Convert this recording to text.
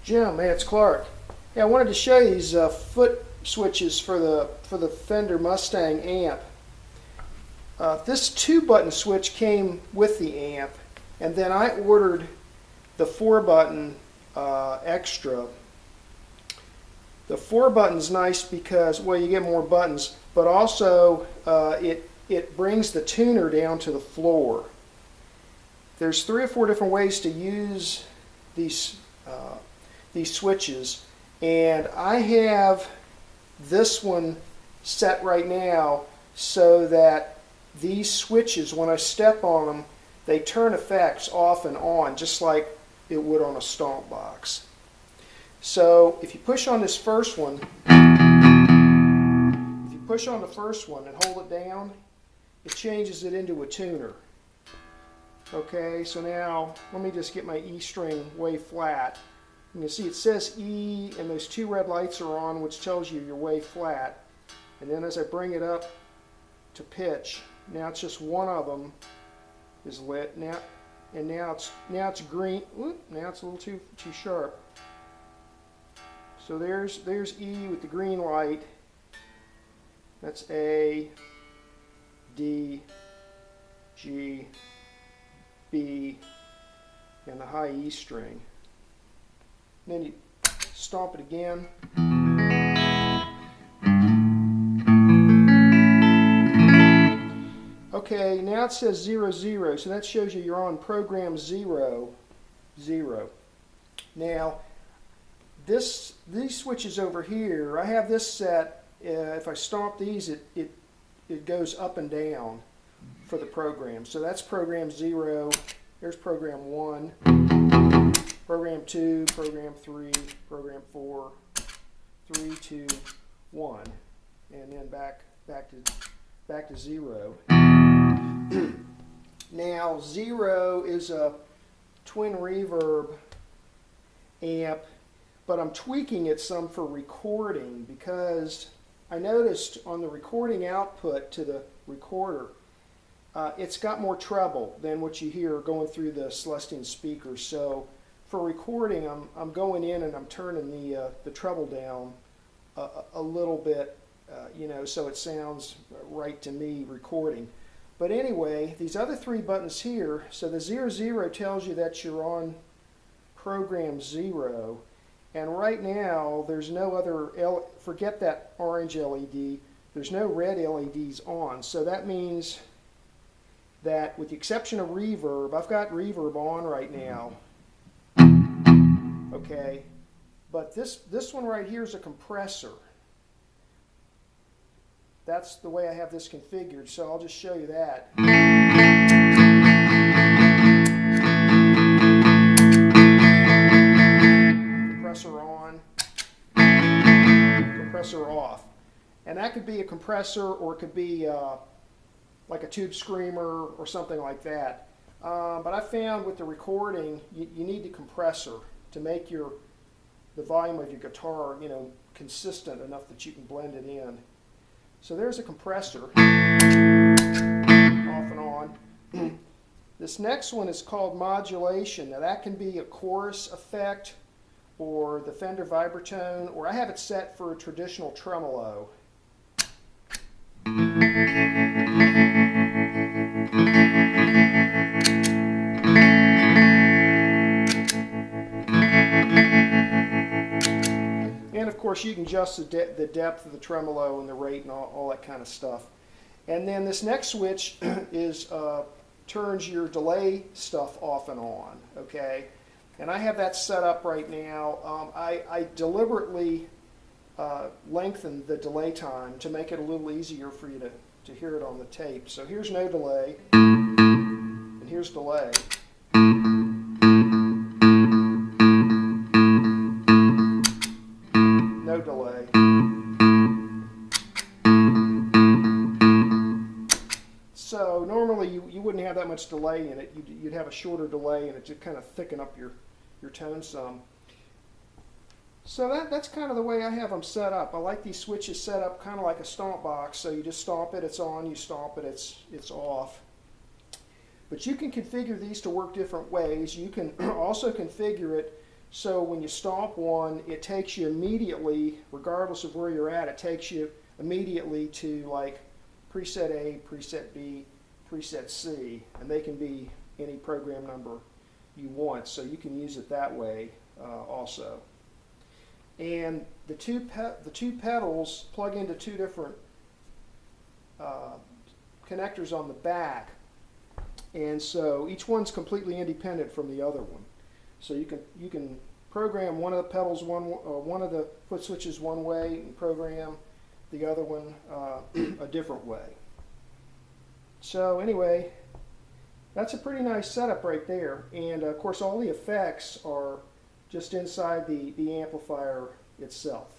Jim, hey, it's Clark. Yeah, I wanted to show you these foot switches for the Fender Mustang amp. This 2-button switch came with the amp, and then I ordered the 4-button extra. The 4-button's nice because, well, you get more buttons, but also it brings the tuner down to the floor. There's 3 or 4 different ways to use these switches, and I have this one set right now so that these switches, when I step on them, they turn effects off and on just like it would on a stomp box. So if you push on this first one, if you push on the first one and hold it down, it changes it into a tuner. Okay, so now let me just get my E string way flat. You can see it says E and those 2 red lights are on, which tells you you're way flat. And then as I bring it up to pitch, now it's just one of them is lit. Now it's green. Whoop, now it's a little too sharp. So there's E with the green light. That's A, D, G, B, and the high E string. And then you stomp it again. Okay, now it says 0, 0, so that shows you you're on program 0, 0. Now, these switches over here, I have this set. If I stomp these, it goes up and down for the program. So that's program 0. There's program 1, program 2, program 3, program 4, 3, 2, 1, and then back to 0. Now 0 is a twin reverb amp, but I'm tweaking it some for recording because I noticed on the recording output to the recorder, it's got more treble than what you hear going through the Celestine speakers. So for recording, I'm going in and I'm turning the treble down a little bit, so it sounds right to me recording. But anyway, these other 3 buttons here, so the 0, 0 tells you that you're on program 0. And right now, there's no other, forget that orange LED, there's no red LEDs on. So that means that with the exception of reverb, I've got reverb on right now. Okay, but this one right here is a compressor. That's the way I have this configured, so I'll just show you that. Compressor on, compressor off. And that could be a compressor, or it could be like a tube screamer or something like that. But I found with the recording, you need the compressor to make the volume of your guitar, consistent enough that you can blend it in. So there's a compressor, off and on. This next one is called modulation. Now that can be a chorus effect, or the Fender Vibratone, or I have it set for a traditional tremolo. And of course you can adjust the depth of the tremolo and the rate and all that kind of stuff. And then this next switch is turns your delay stuff off and on, okay? And I have that set up right now. I deliberately lengthened the delay time to make it a little easier for you to hear it on the tape. So here's no delay, and here's delay. No delay. So normally you wouldn't have that much delay in it. You'd have a shorter delay, and it just kind of thicken up your tone some. So that's kind of the way I have them set up. I like these switches set up kind of like a stomp box. So you just stomp it, it's on. You stomp it, it's off. But you can configure these to work different ways. You can also configure it So when you stomp one, it takes you immediately, regardless of where you're at, it takes you immediately to like preset A, preset B, preset C, and they can be any program number you want, so you can use it that way also. And the two pedals plug into two different connectors on the back, and so each one's completely independent from the other one. So you can program one of the pedals one of the foot switches one way and program the other one a different way. So anyway, that's a pretty nice setup right there, and of course all the effects are just inside the amplifier itself.